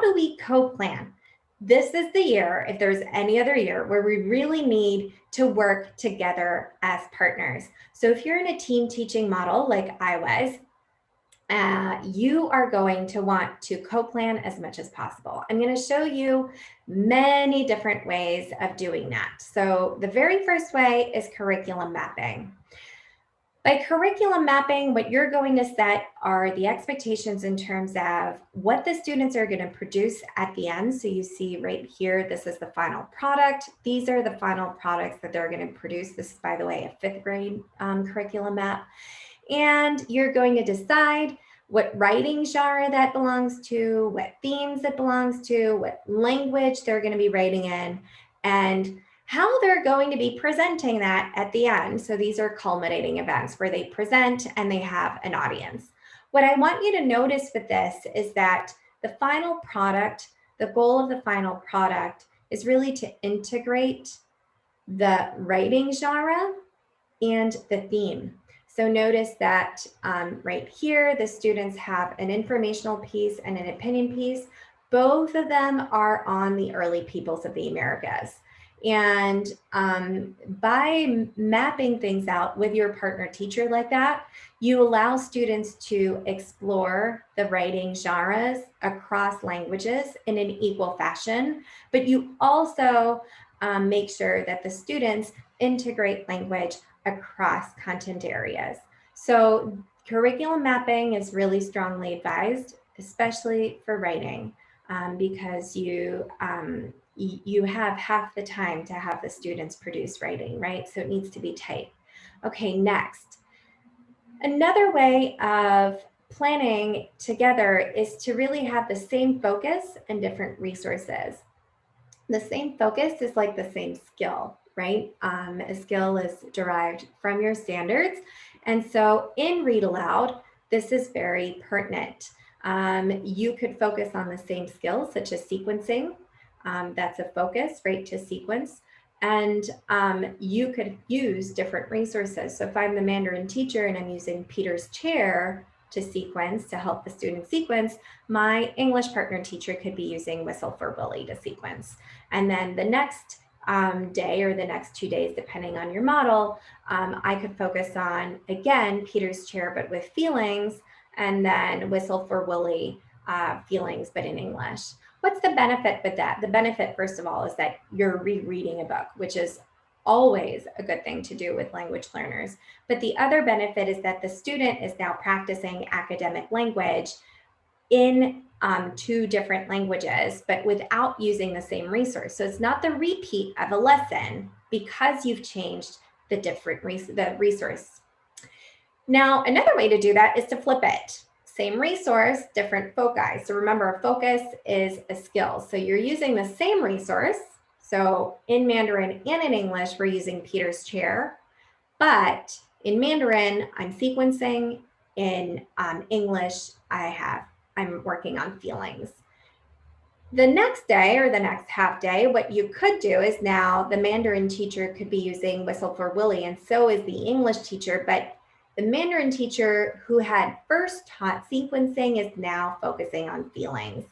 do we co-plan? This is the year, if there's any other year, where we really need to work together as partners. So if you're in a team teaching model like I was, you are going to want to co-plan as much as possible. I'm going to show you many different ways of doing that. So the very first way is curriculum mapping. By curriculum mapping, what you're going to set are the expectations in terms of what the students are going to produce at the end. So you see right here, this is the final product. These are the final products that they're going to produce. This is, by the way, a 5th grade curriculum map. And you're going to decide what writing genre that belongs to, what themes it belongs to, what language they're going to be writing in, and how they're going to be presenting that at the end. So these are culminating events where they present and they have an audience. What I want you to notice with this is that the final product, the goal of the final product is really to integrate the writing genre and the theme. So notice that right here, the students have an informational piece and an opinion piece. Both of them are on the early peoples of the Americas. And by mapping things out with your partner teacher like that, you allow students to explore the writing genres across languages in an equal fashion, but you also make sure that the students integrate language across content areas. So curriculum mapping is really strongly advised, especially for writing, because you have half the time to have the students produce writing, right? So it needs to be tight. Okay, next. Another way of planning together is to really have the same focus and different resources. The same focus is like the same skill, right? A skill is derived from your standards. And so in Read Aloud, this is very pertinent. You could focus on the same skills, such as sequencing. That's a focus, right, to sequence. And you could use different resources. So if I'm the Mandarin teacher and I'm using Peter's chair to sequence, to help the student sequence, my English partner teacher could be using Whistle for Willie to sequence. And then the next day or the next 2 days, depending on your model, I could focus on, again, Peter's chair, but with feelings, and then Whistle for Willie feelings, but in English. What's the benefit with that? The benefit, first of all, is that you're rereading a book, which is always a good thing to do with language learners. But the other benefit is that the student is now practicing academic language in 2 different languages, but without using the same resource. So it's not the repeat of a lesson because you've changed the resource. Now, another way to do that is to flip it. Same resource, different foci. So remember, a focus is a skill. So you're using the same resource. So in Mandarin and in English, we're using Peter's chair. But in Mandarin, I'm sequencing. In English, I'm working on feelings. The next day or the next half day, what you could do is now the Mandarin teacher could be using Whistle for Willie, and so is the English teacher, but the Mandarin teacher who had first taught sequencing is now focusing on feelings,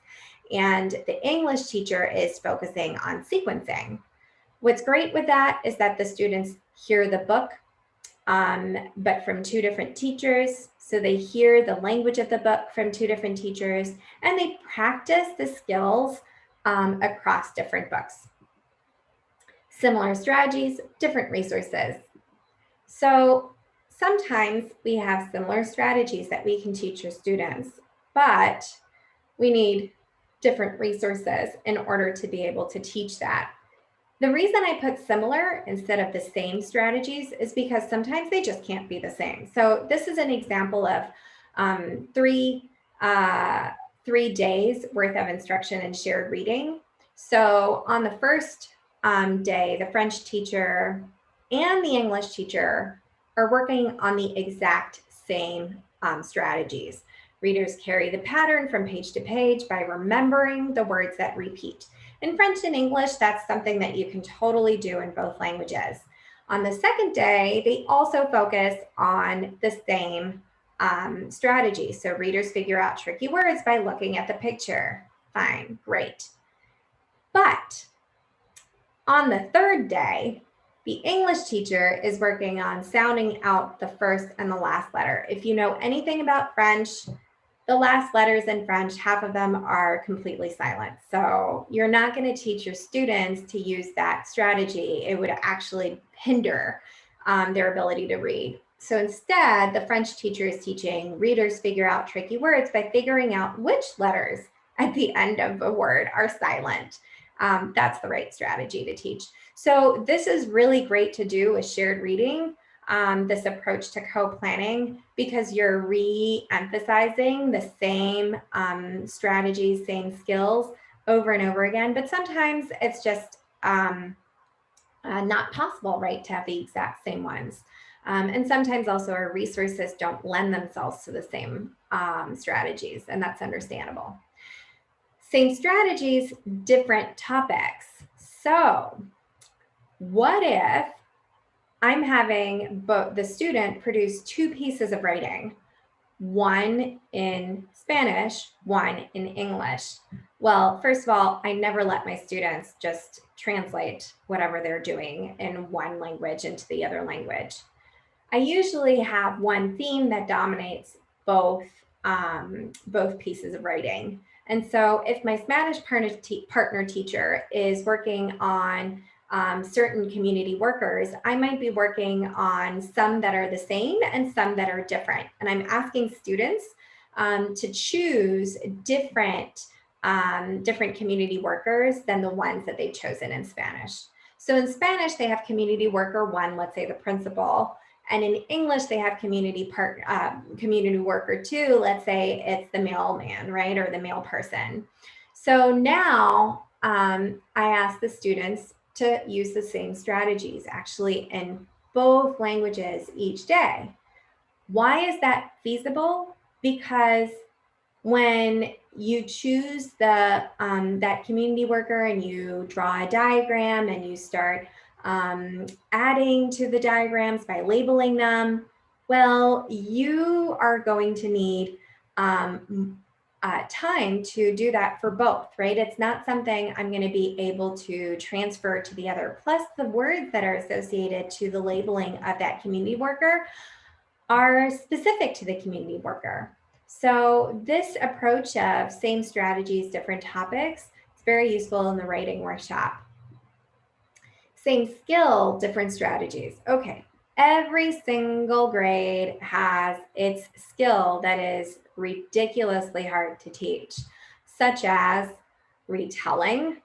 and the English teacher is focusing on sequencing. What's great with that is that the students hear the book, but from 2 different teachers. So they hear the language of the book from 2 different teachers, and they practice the skills across different books. Similar strategies, different resources. So sometimes we have similar strategies that we can teach our students, but we need different resources in order to be able to teach that. The reason I put similar instead of the same strategies is because sometimes they just can't be the same. So this is an example of 3 days worth of instruction and shared reading. So on the first day, the French teacher and the English teacher are working on the exact same strategies. Readers carry the pattern from page to page by remembering the words that repeat. In French and English, that's something that you can totally do in both languages. On the second day, they also focus on the same strategy. So readers figure out tricky words by looking at the picture. Fine, great. But on the third day, the English teacher is working on sounding out the first and the last letter. If you know anything about French, the last letters in French, half of them are completely silent. So you're not going to teach your students to use that strategy. It would actually hinder their ability to read. So instead, the French teacher is teaching readers figure out tricky words by figuring out which letters at the end of a word are silent. That's the right strategy to teach. So this is really great to do with shared reading, this approach to co-planning, because you're re-emphasizing the same strategies, same skills over and over again. But sometimes it's just not possible, right, to have the exact same ones. And sometimes also our resources don't lend themselves to the same strategies, and that's understandable. Same strategies, different topics. So what if I'm having the student produce two pieces of writing, one in Spanish, one in English? Well, first of all, I never let my students just translate whatever they're doing in one language into the other language. I usually have one theme that dominates both pieces of writing. And so if my Spanish partner teacher is working on certain community workers, I might be working on some that are the same and some that are different. And I'm asking students to choose different community workers than the ones that they've chosen in Spanish. So in Spanish, they have community worker one, let's say the principal. And in English, they have community worker two, let's say it's the mailman, right, or the mail person. So now I ask the students to use the same strategies actually in both languages each day. Why is that feasible? Because when you choose that community worker and you draw a diagram and you start adding to the diagrams by labeling them, well, you are going to need time to do that for both, right? It's not something I'm going to be able to transfer to the other. Plus, the words that are associated to the labeling of that community worker are specific to the community worker. So this approach of same strategies, different topics, is very useful in the writing workshop. Same skill, different strategies. Okay, every single grade has its skill that is ridiculously hard to teach, such as retelling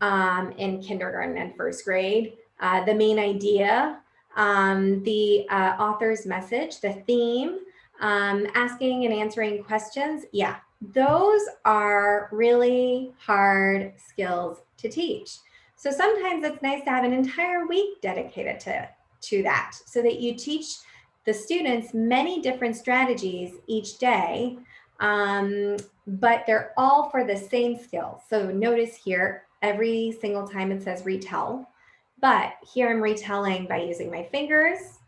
in kindergarten and first grade, the main idea, the author's message, the theme, asking and answering questions. Yeah, those are really hard skills to teach. So sometimes it's nice to have an entire week dedicated to that, so that you teach the students many different strategies each day, but they're all for the same skills. So notice here, every single time it says retell, but here I'm retelling by using my fingers.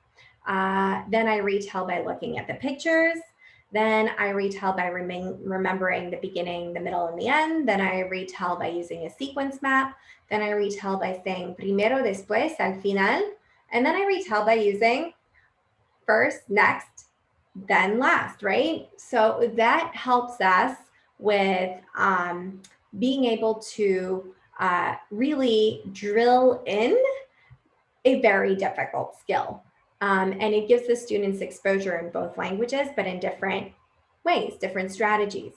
Then I retell by looking at the pictures. Then I retell by remembering the beginning, the middle, and the end. Then I retell by using a sequence map. Then I retell by saying primero, después, al final. And then I retell by using first, next, then last, right? So that helps us with being able to really drill in a very difficult skill. And it gives the students exposure in both languages, but in different ways, different strategies.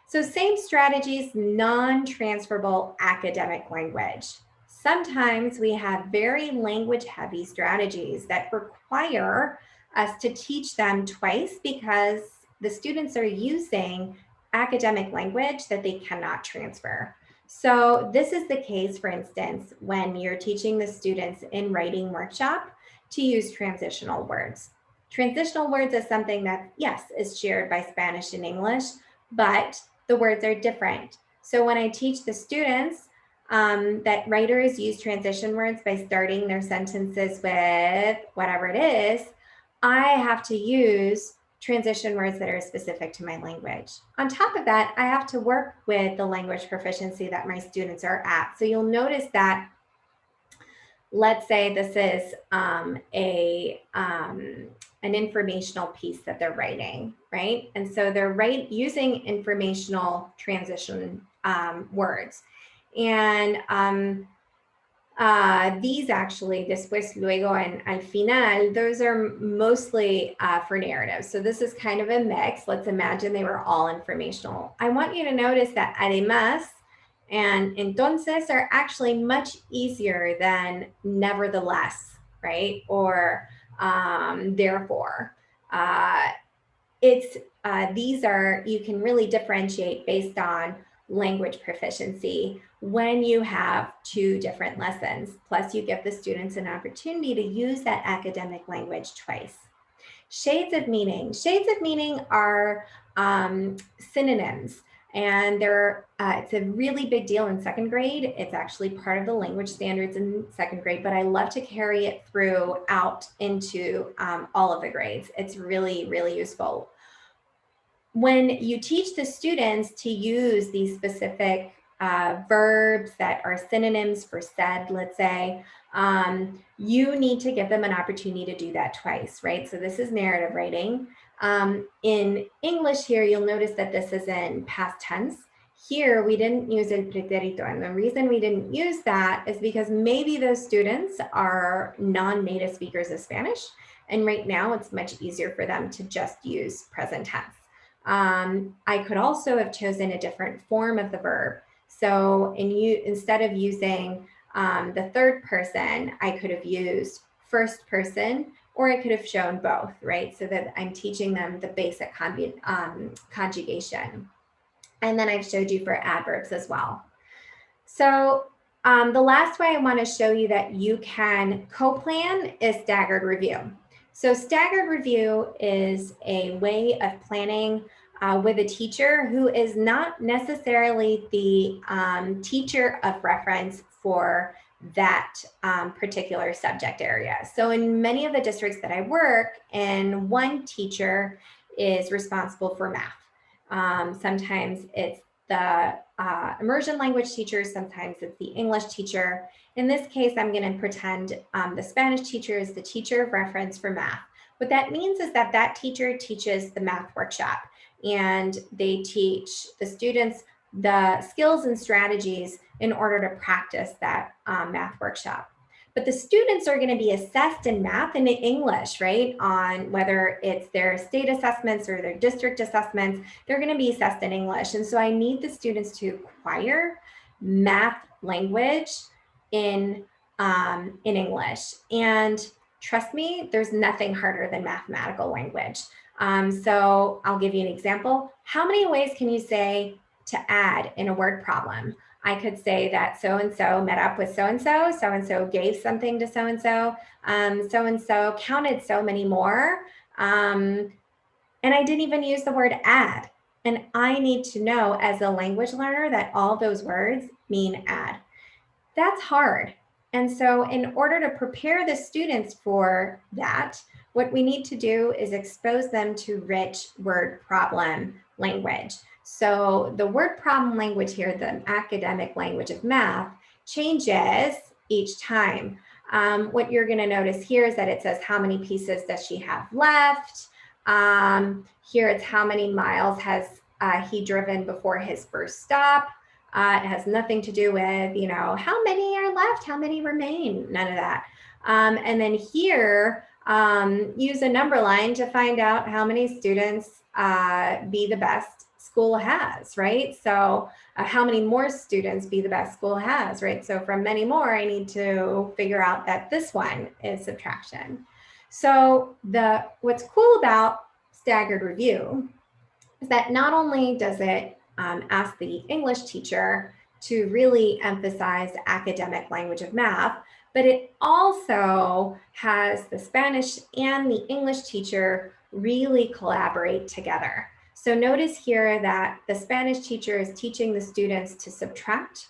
So same strategies, non-transferable academic language. Sometimes we have very language-heavy strategies that require us to teach them twice because the students are using academic language that they cannot transfer. So this is the case, for instance, when you're teaching the students in writing workshop to use transitional words. Transitional words is something that, yes, is shared by Spanish and English, but the words are different. So when I teach the students that writers use transition words by starting their sentences with whatever it is, I have to use transition words that are specific to my language. On top of that, I have to work with the language proficiency that my students are at. So you'll notice that, let's say this is an informational piece that they're writing, right? And so they're using informational transition words. And these actually, después, luego, and al final, those are mostly for narratives. So this is kind of a mix. Let's imagine they were all informational. I want you to notice that además and entonces are actually much easier than nevertheless, right? Or therefore. These are, you can really differentiate based on language proficiency when you have two different lessons. Plus, you give the students an opportunity to use that academic language twice. Shades of meaning. Shades of meaning are synonyms. And it's a really big deal in second grade. It's actually part of the language standards in second grade, but I love to carry it out into all of the grades. It's really, really useful. When you teach the students to use these specific verbs that are synonyms for said, let's say, you need to give them an opportunity to do that twice, right? So this is narrative writing. In English here, you'll notice that this is in past tense. Here, we didn't use el pretérito. And the reason we didn't use that is because maybe those students are non-native speakers of Spanish. And right now, it's much easier for them to just use present tense. I could also have chosen a different form of the verb. So instead of using the third person, I could have used first person, or I could have shown both, right? So that I'm teaching them the basic conjugation. And then I've showed you for adverbs as well. So the last way I want to show you that you can co-plan is staggered review. So staggered review is a way of planning with a teacher who is not necessarily the teacher of reference for that particular subject area. So in many of the districts that I work in, one teacher is responsible for math. Sometimes it's the immersion language teacher, sometimes it's the English teacher. In this case, I'm going to pretend the Spanish teacher is the teacher of reference for math. What that means is that that teacher teaches the math workshop, and they teach the students the skills and strategies in order to practice that math workshop. But the students are going to be assessed in math and in English, right? On whether it's their state assessments or their district assessments, they're going to be assessed in English. And so I need the students to acquire math language in English. And trust me, there's nothing harder than mathematical language. So I'll give you an example. How many ways can you say to add in a word problem? I could say that so-and-so met up with so-and-so, so-and-so gave something to so-and-so, so-and-so counted so many more, and I didn't even use the word add. And I need to know as a language learner that all those words mean add. That's hard. And so in order to prepare the students for that, what we need to do is expose them to rich word problem language. So the word problem language here, the academic language of math, changes each time. What you're going to notice here is that it says how many pieces does she have left. Here it's how many miles has he driven before his first stop. It has nothing to do with, how many are left, how many remain, none of that. And then here, use a number line to find out how many students be the best school has, right? So how many more students be the best school has, right? So from many more, I need to figure out that this one is subtraction. So what's cool about staggered review is that not only does it ask the English teacher to really emphasize the academic language of math, but it also has the Spanish and the English teacher really collaborate together. So notice here that the Spanish teacher is teaching the students to subtract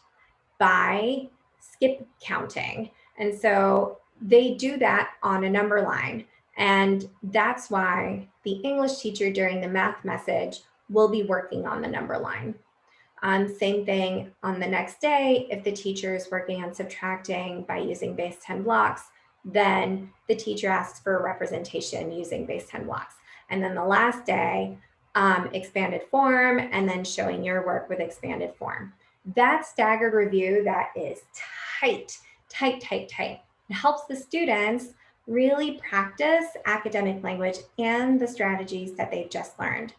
by skip counting. And so they do that on a number line. And that's why the English teacher during the math message will be working on the number line. Same thing on the next day, if the teacher is working on subtracting by using base 10 blocks, then the teacher asks for a representation using base 10 blocks. And then the last day, expanded form, and then showing your work with expanded form. That staggered review, that is tight. It helps the students really practice academic language and the strategies that they've just learned.